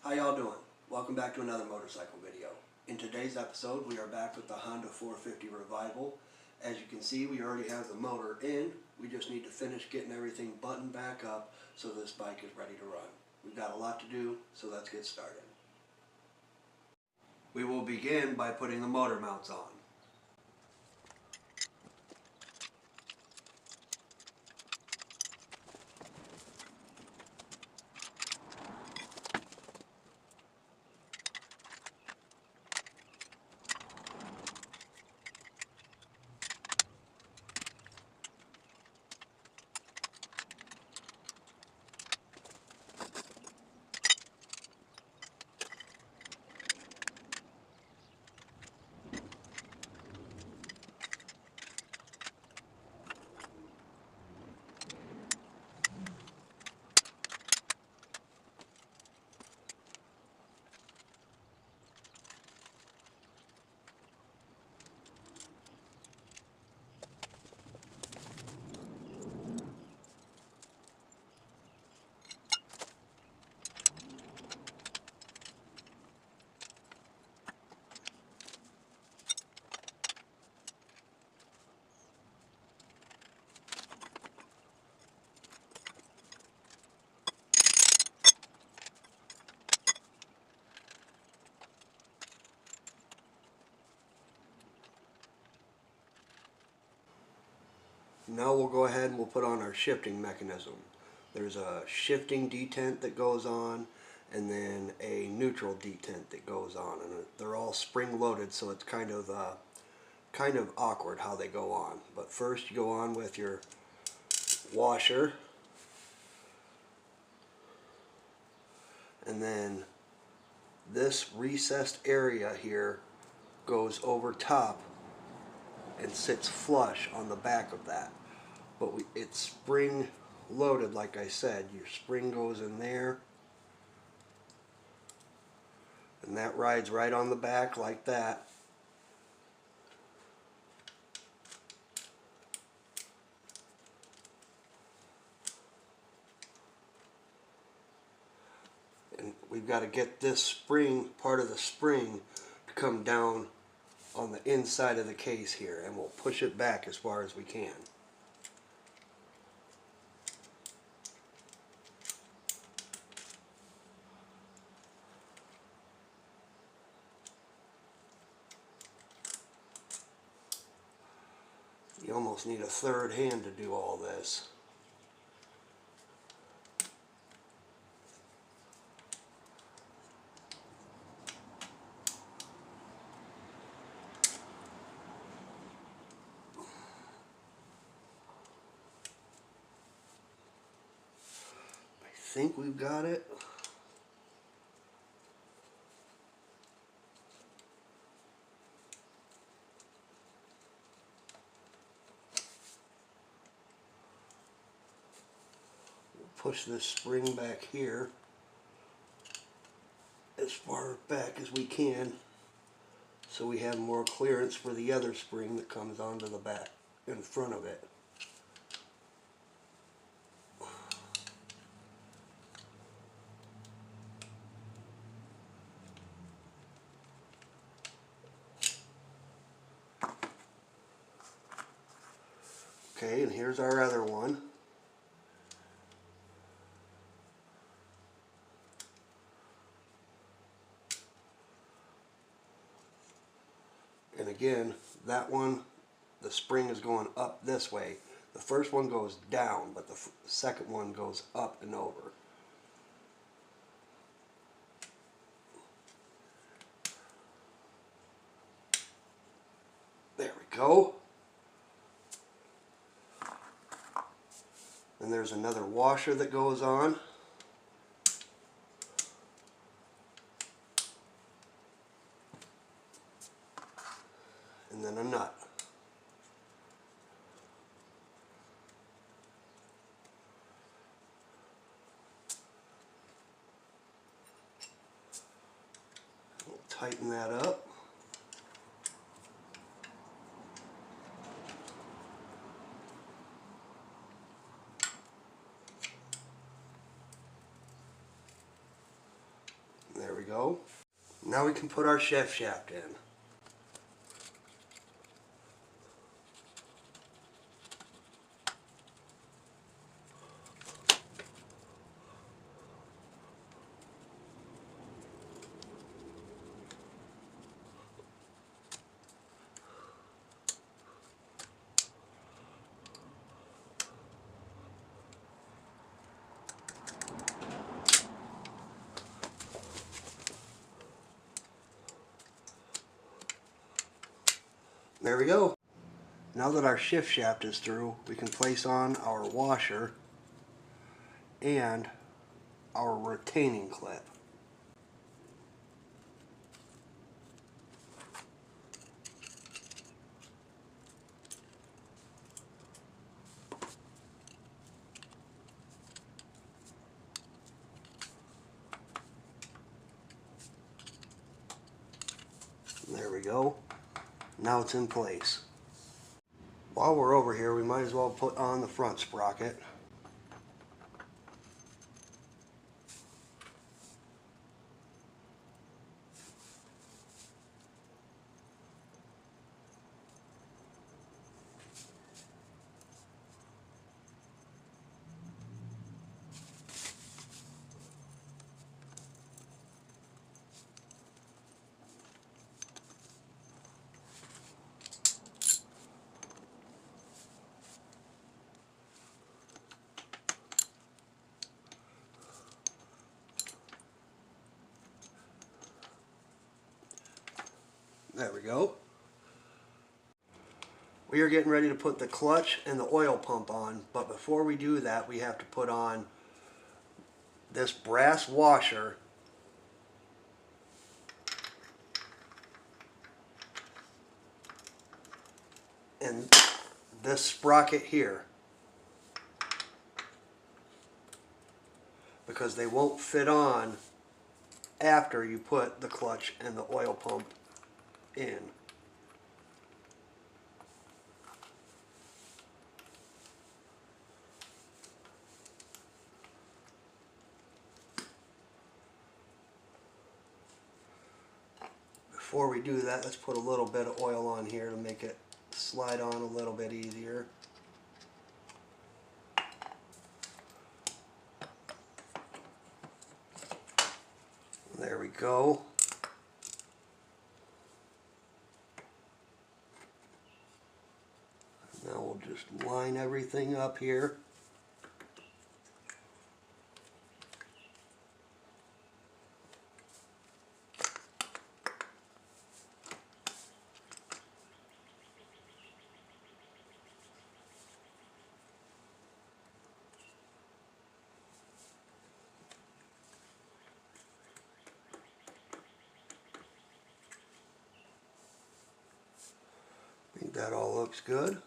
How y'all doing? Welcome back to another motorcycle video. In today's episode we are back with the Honda 450 Revival. As you can see, we already have the motor in. We just need to finish getting everything buttoned back up so this bike is ready to run. We've got a lot to do, so let's get started. We will begin by putting the motor mounts on. Now we'll go ahead and we'll put on our shifting mechanism. There's a shifting detent that goes on and then a neutral detent that goes on, and they're all spring loaded, so it's kind of awkward how they go on. But first you go on with your washer, and then this recessed area here goes over top and sits flush on the back of that. But it's spring loaded, like I said. Your spring goes in there, and that rides right on the back like that. And we've got to get this spring, part of the spring, to come down on the inside of the case here, and we'll push it back as far as we can. You almost need a third hand to do all this. I think we've got it. Push this spring back here as far back as we can so we have more clearance for the other spring that comes onto the back in front of it. Okay, and here's our other one. And again, that one, the spring is going up this way. The first one goes down, but the second one goes up and over. There we go. And there's another washer that goes on. And then a nut. We'll tighten that up. go. Now we can put our shift shaft in. There we go. Now that our shift shaft is through, we can place on our washer and our retaining clip. There we go. Now it's in place. While we're over here, we might as well put on the front sprocket. There we go. We are getting ready to put the clutch and the oil pump on, but before we do that, we have to put on this brass washer and this sprocket here, because they won't fit on after you put the clutch and the oil pump in. Before we do that, let's put a little bit of oil on here to make it slide on a little bit easier. There we go. Now we'll just line everything up here. I think that all looks good.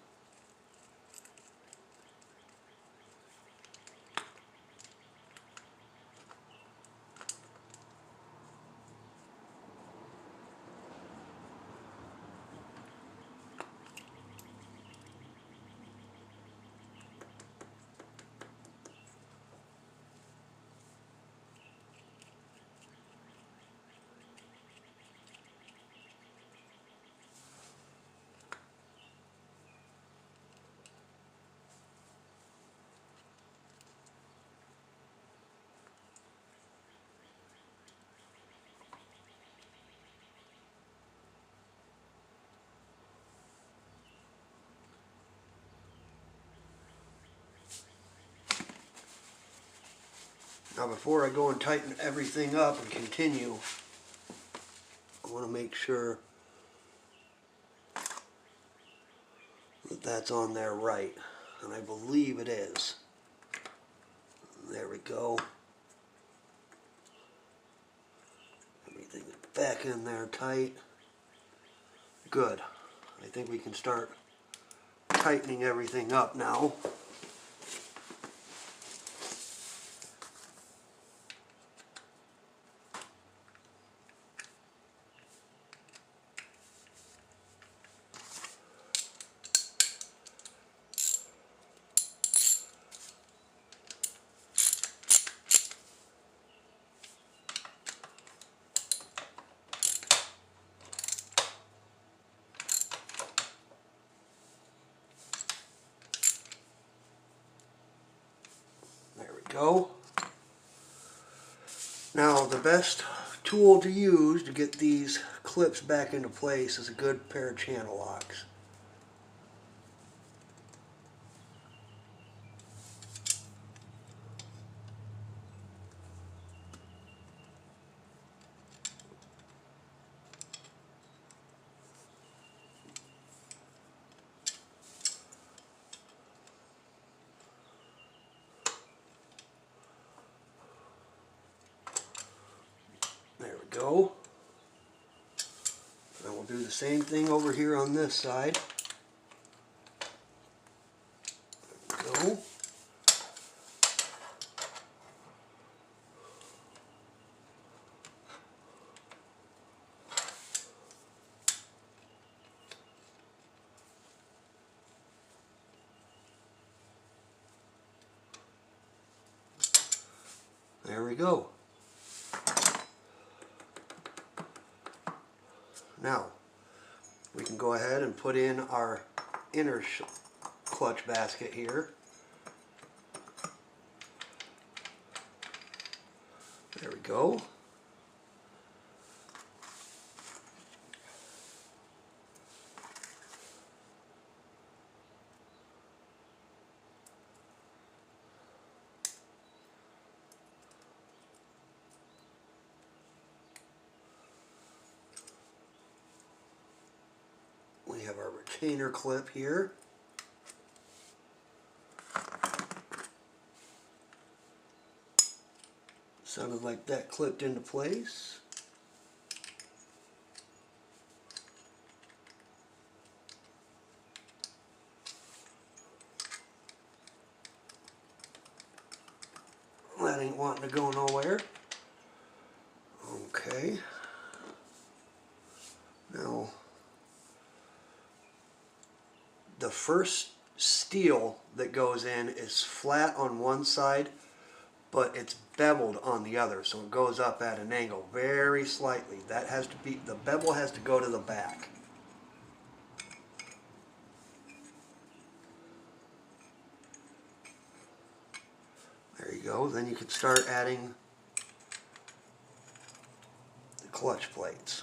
Now before I go and tighten everything up and continue, I want to make sure that that's on there right, and I believe it is. There we go. Everything is back in there tight. Good. I think we can start tightening everything up now. go. Now the best tool to use to get these clips back into place is a good pair of channel locks. There we go. And we'll do the same thing over here on this side. There we go. There we go. Now, we can go ahead and put in our inner clutch basket here. There we go. We have our retainer clip here. Sounded like that clipped into place. That ain't wanting to go nowhere. Okay. Now, the first steel that goes in is flat on one side, but it's beveled on the other, so it goes up at an angle very slightly. That has to be, the bevel has to go to the back. There you go. Then you can start adding the clutch plates,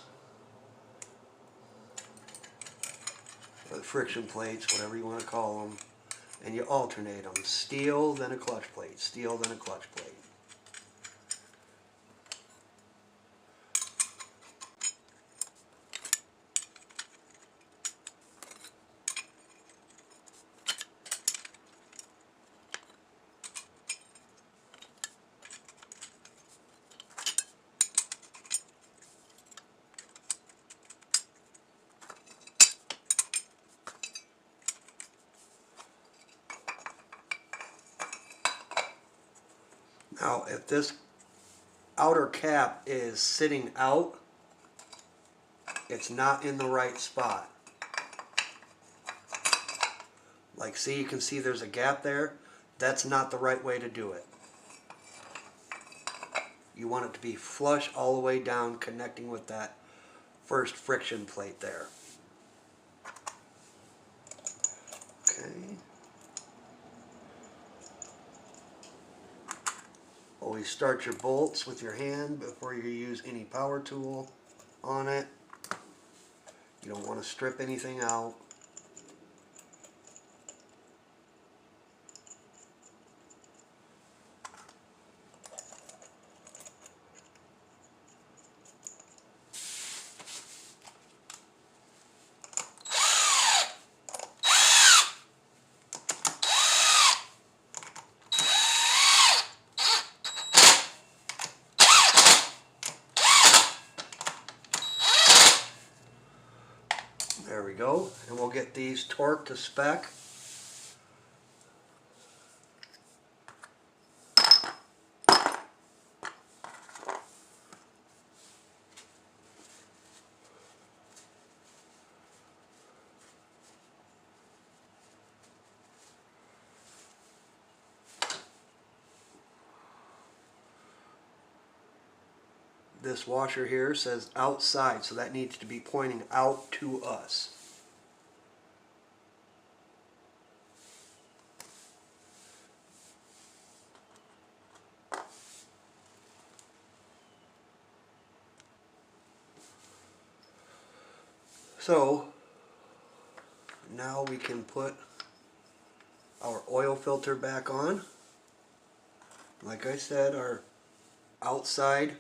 or the friction plates, whatever you want to call them, and you alternate them. Steel, then a clutch plate. Steel, then a clutch plate. Now, if this outer cap is sitting out, it's not in the right spot. Like, see, you can see there's a gap there. That's not the right way to do it. You want it to be flush all the way down, connecting with that first friction plate there. Okay. Always start your bolts with your hand before you use any power tool on it. You don't want to strip anything out. There we go, and we'll get these torqued to spec. This washer here says outside, so that needs to be pointing out to us. So now we can put our oil filter back on. Like I said, our outside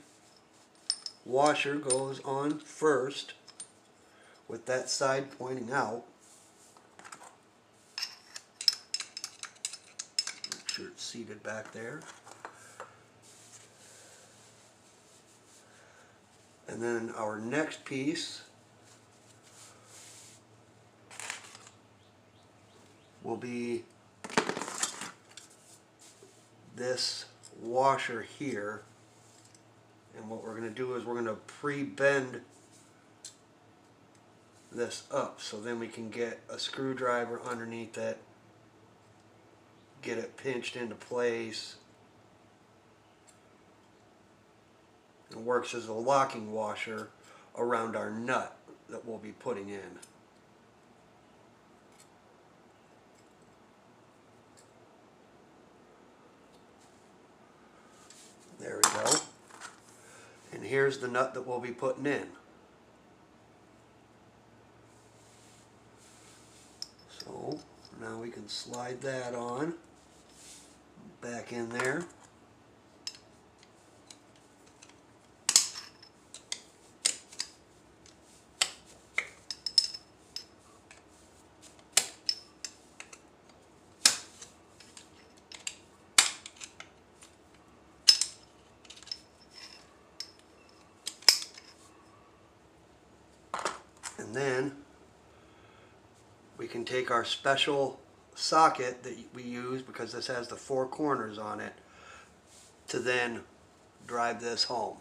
washer goes on first with that side pointing out. Make sure it's seated back there. And then our next piece will be this washer here. And what we're going to do is we're going to pre-bend this up so then we can get a screwdriver underneath it, get it pinched into place. It works as a locking washer around our nut that we'll be putting in. There we go. And here's the nut that we'll be putting in. So now we can slide that on back in there. And then we can take our special socket that we use, because this has the 4 corners on it, to then drive this home.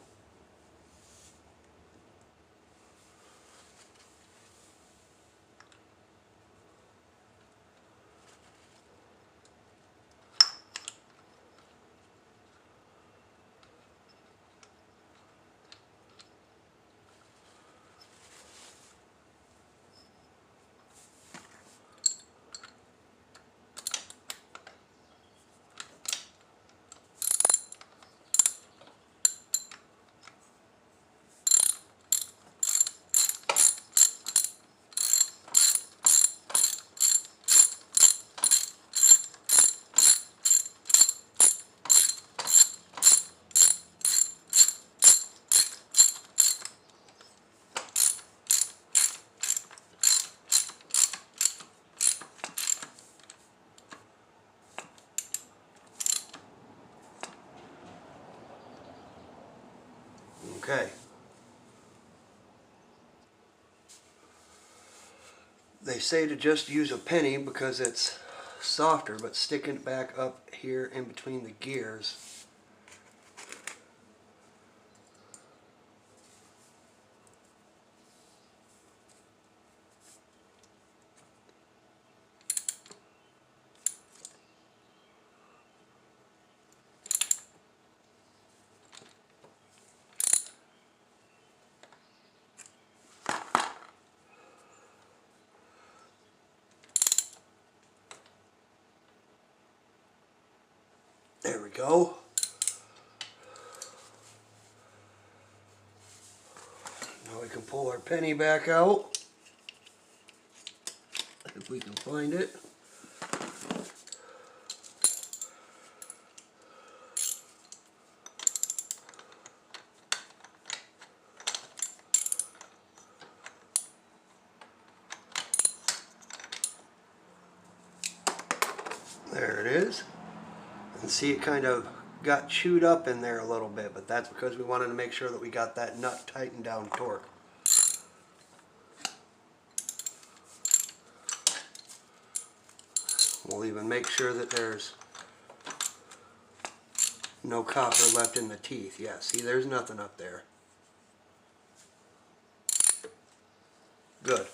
Okay. They say to just use a penny because it's softer, but sticking it back up here in between the gears, there we go. Now we can pull our penny back out, if we can find it. There it is. And see, it kind of got chewed up in there a little bit, but that's because we wanted to make sure that we got that nut tightened down torque. We'll even make sure that there's no copper left in the teeth. Yeah, see, there's nothing up there. Good.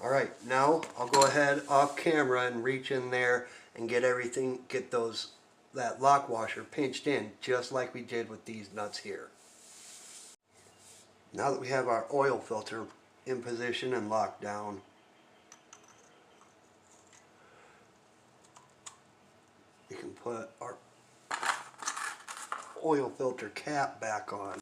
Alright, now I'll go ahead off camera and reach in there and get everything, get that lock washer pinched in just like we did with these nuts here. Now that we have our oil filter in position and locked down, we can put our oil filter cap back on.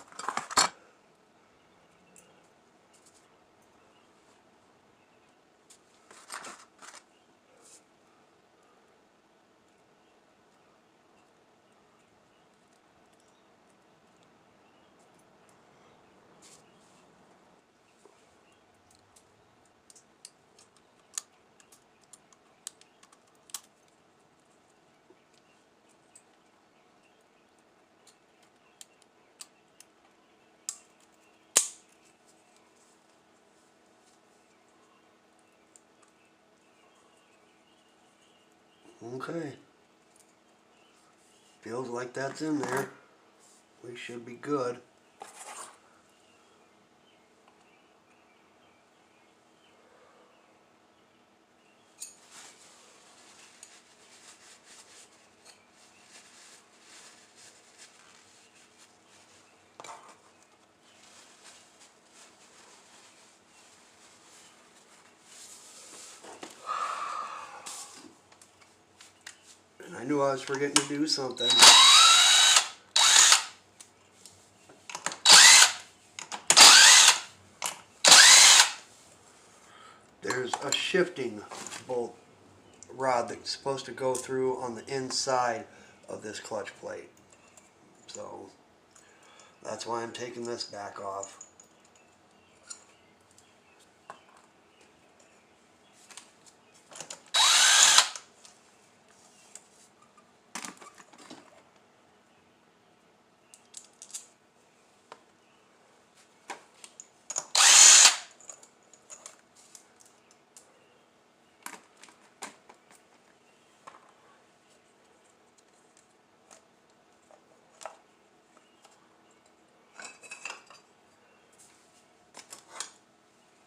Okay. Feels like that's in there. We should be good. And I knew I was forgetting to do something. There's a shifting bolt rod that's supposed to go through on the inside of this clutch plate. So that's why I'm taking this back off.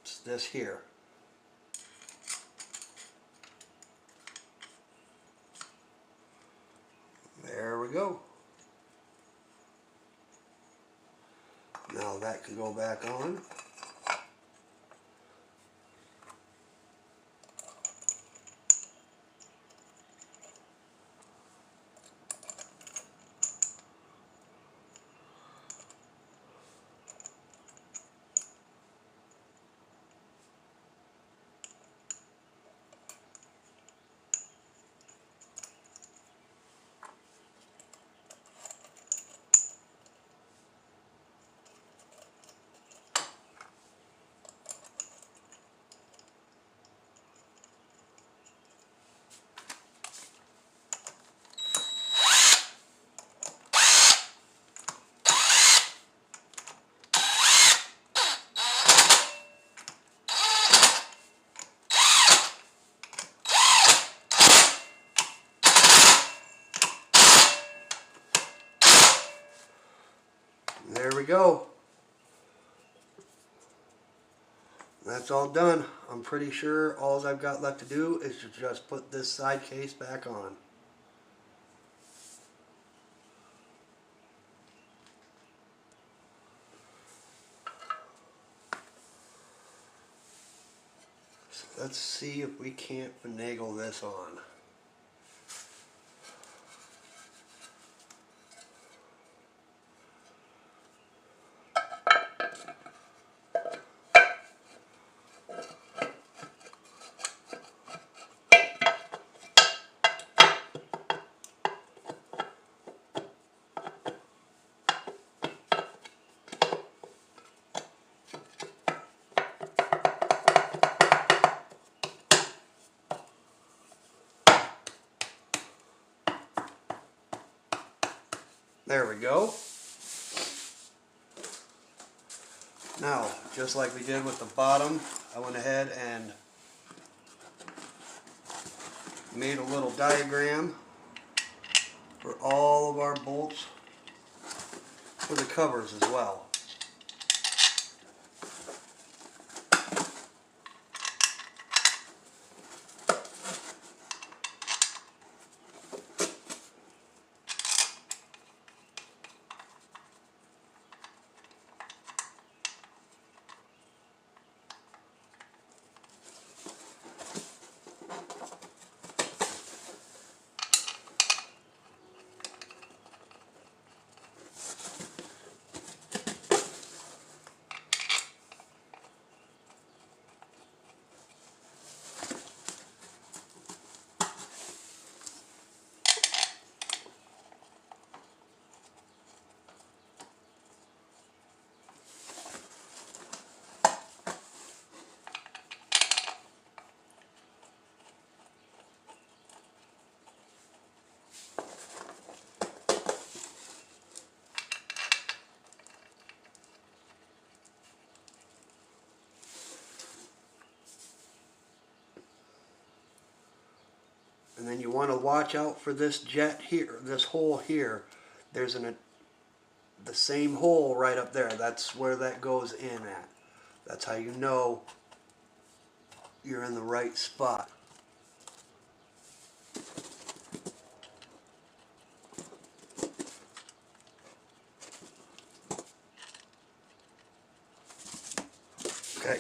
It's this here. There we go. Now that can go back on. There we go. That's all done. I'm pretty sure all I've got left to do is to just put this side case back on. So let's see if we can't finagle this on. There we go. Now, just like we did with the bottom, I went ahead and made a little diagram for all of our bolts for the covers as well. and you want to watch out for this jet here, this hole here. There's the same hole right up there. That's where that goes in at. That's how you know you're in the right spot. Okay.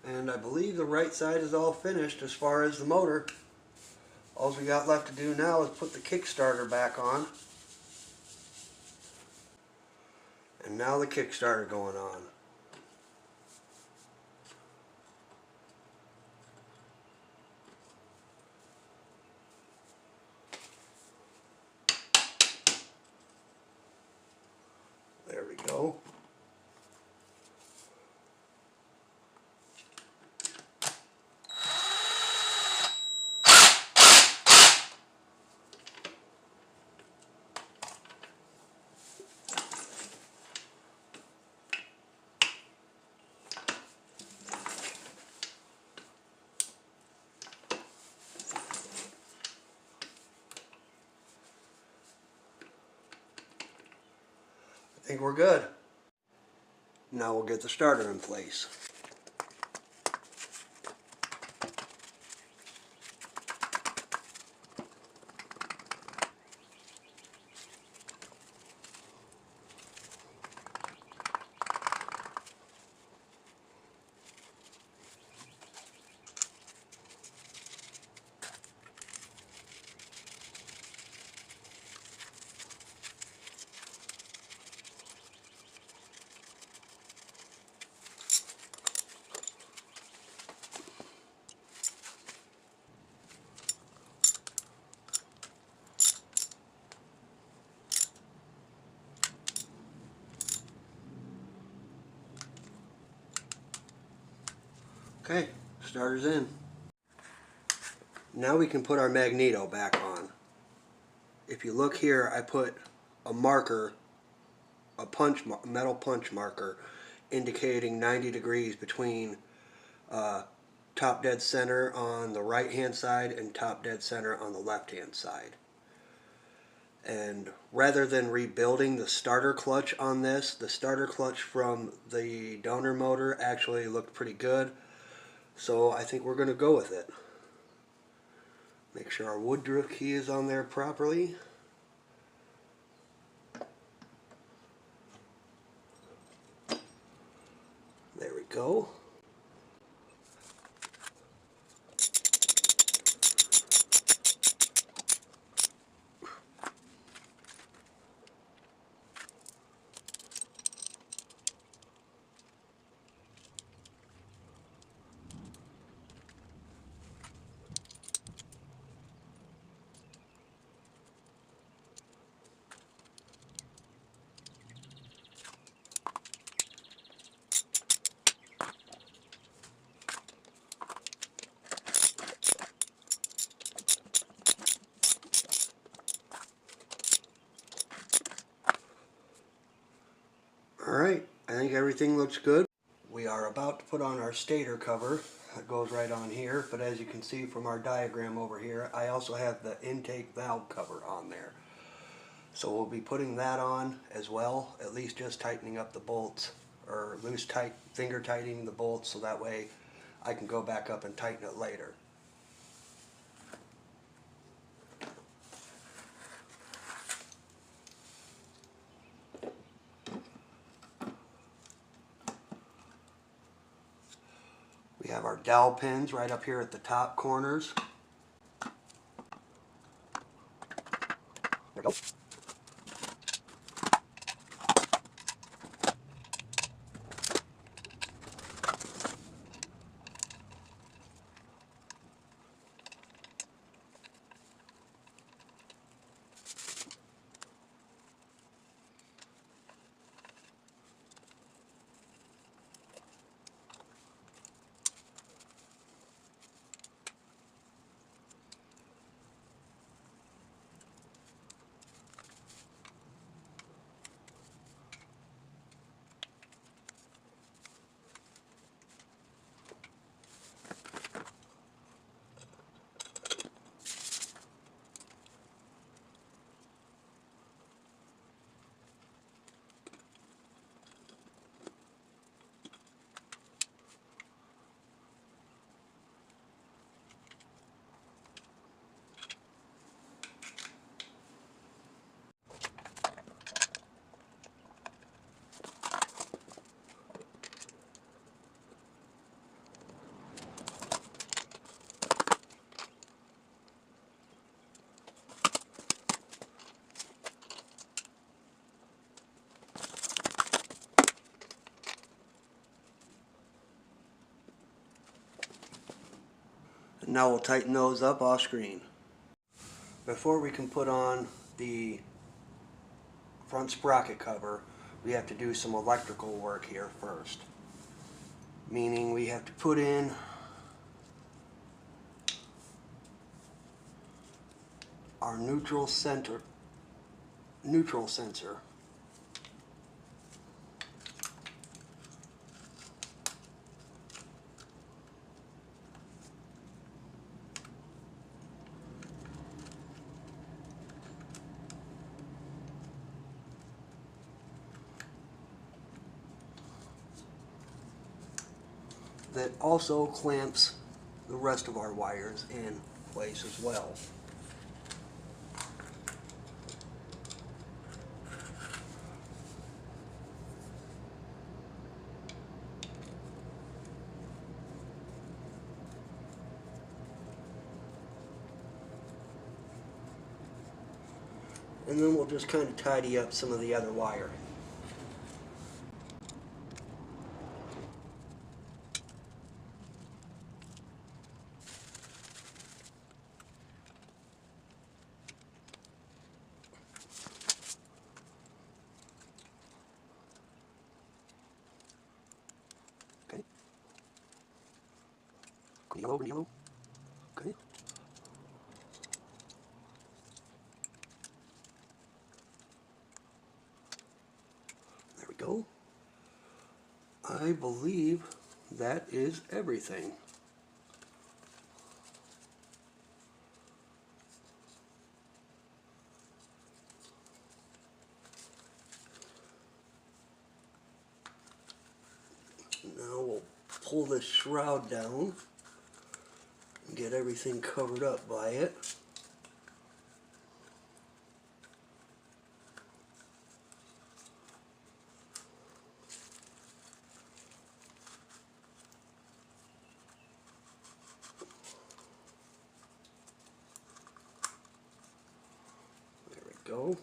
And I believe the right side is all finished as far as the motor. All we got left to do now is put the Kickstarter back on. And now the Kickstarter going on. There we go. I think we're good. Now we'll get the starter in place. Okay, starter's in. Now we can put our magneto back on. If you look here, I put a marker, a metal punch marker, indicating 90 degrees between top dead center on the right hand side and top dead center on the left hand side. And rather than rebuilding the starter clutch on this, the starter clutch from the donor motor actually looked pretty good. So I think we're going to go with it. Make sure our Woodruff key is on there properly. go. Alright, I think everything looks good. We are about to put on our stator cover. That goes right on here, but as you can see from our diagram over here, I also have the intake valve cover on there. So we'll be putting that on as well, at least just tightening up the bolts, or finger tightening the bolts, so that way I can go back up and tighten it later. We have our dowel pins right up here at the top corners. There we go. And now we'll tighten those up off screen. Before we can put on the front sprocket cover, we have to do some electrical work here first. Meaning we have to put in our neutral sensor. That also clamps the rest of our wires in place as well. And then we'll just kind of tidy up some of the other wiring. Okay. Yellow, yellow. Okay. There we go. I believe that is everything. Now we'll pull this shroud down and get everything covered up by it. go.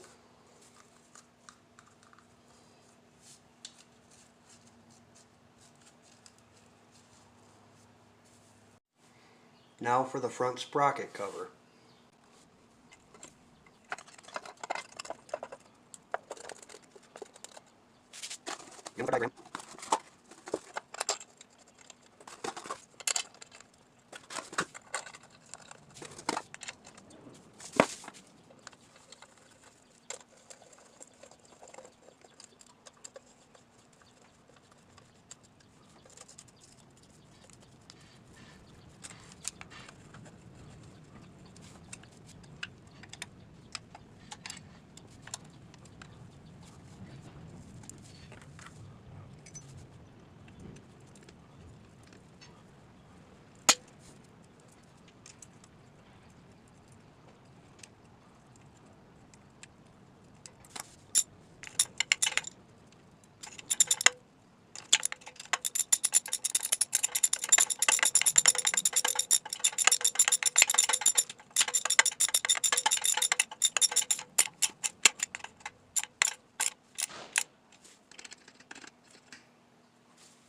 Now for the front sprocket cover. Diagram.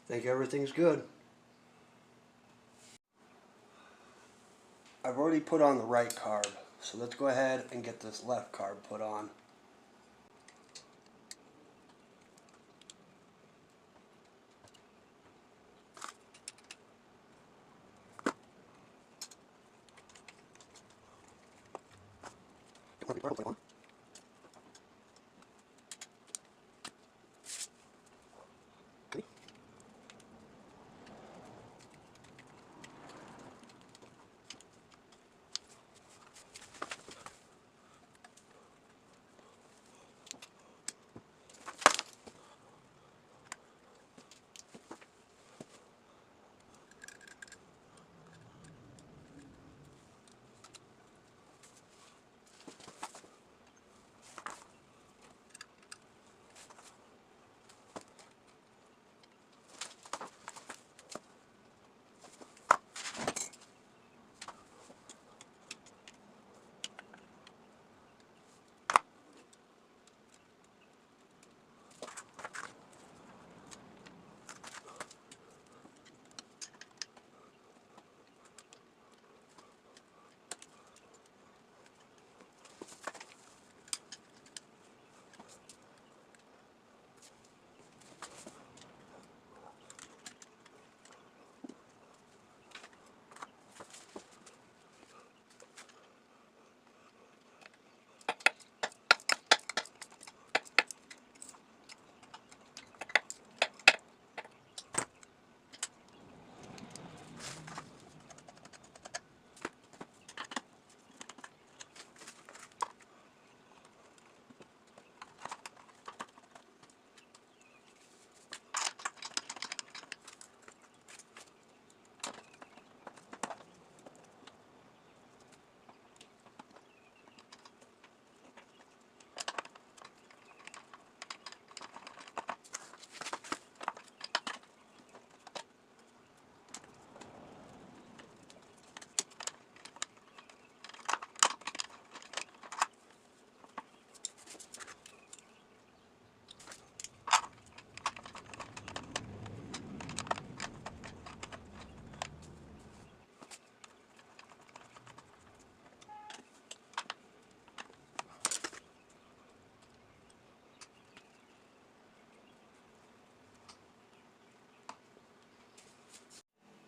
Think everything's good. I've already put on the right carb, so let's go ahead and get this left carb put on.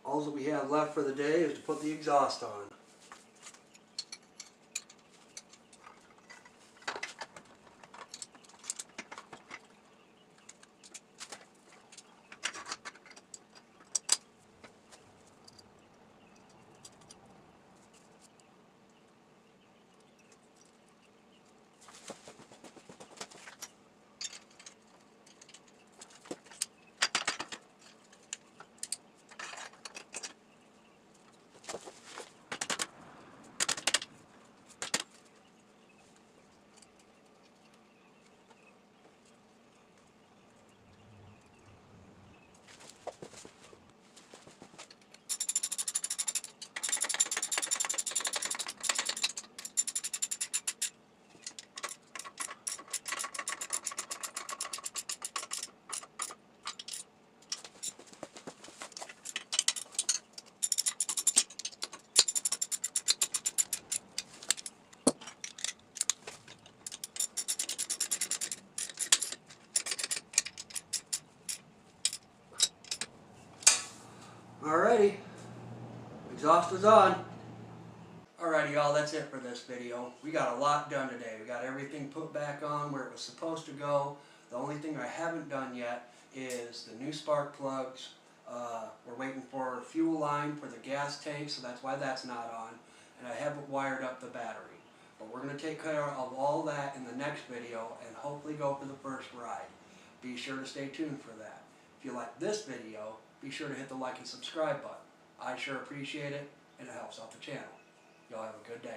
All that we have left for the day is to put the exhaust on. Exhaust is on. Alrighty y'all, that's it for this video. We got a lot done today. We got everything put back on where it was supposed to go. The only thing I haven't done yet is the new spark plugs. We're waiting for fuel line for the gas tank, so that's why that's not on. And I haven't wired up the battery. But we're going to take care of all that in the next video and hopefully go for the first ride. Be sure to stay tuned for that. If you like this video, be sure to hit the like and subscribe button. I sure appreciate it, and it helps out the channel. Y'all have a good day.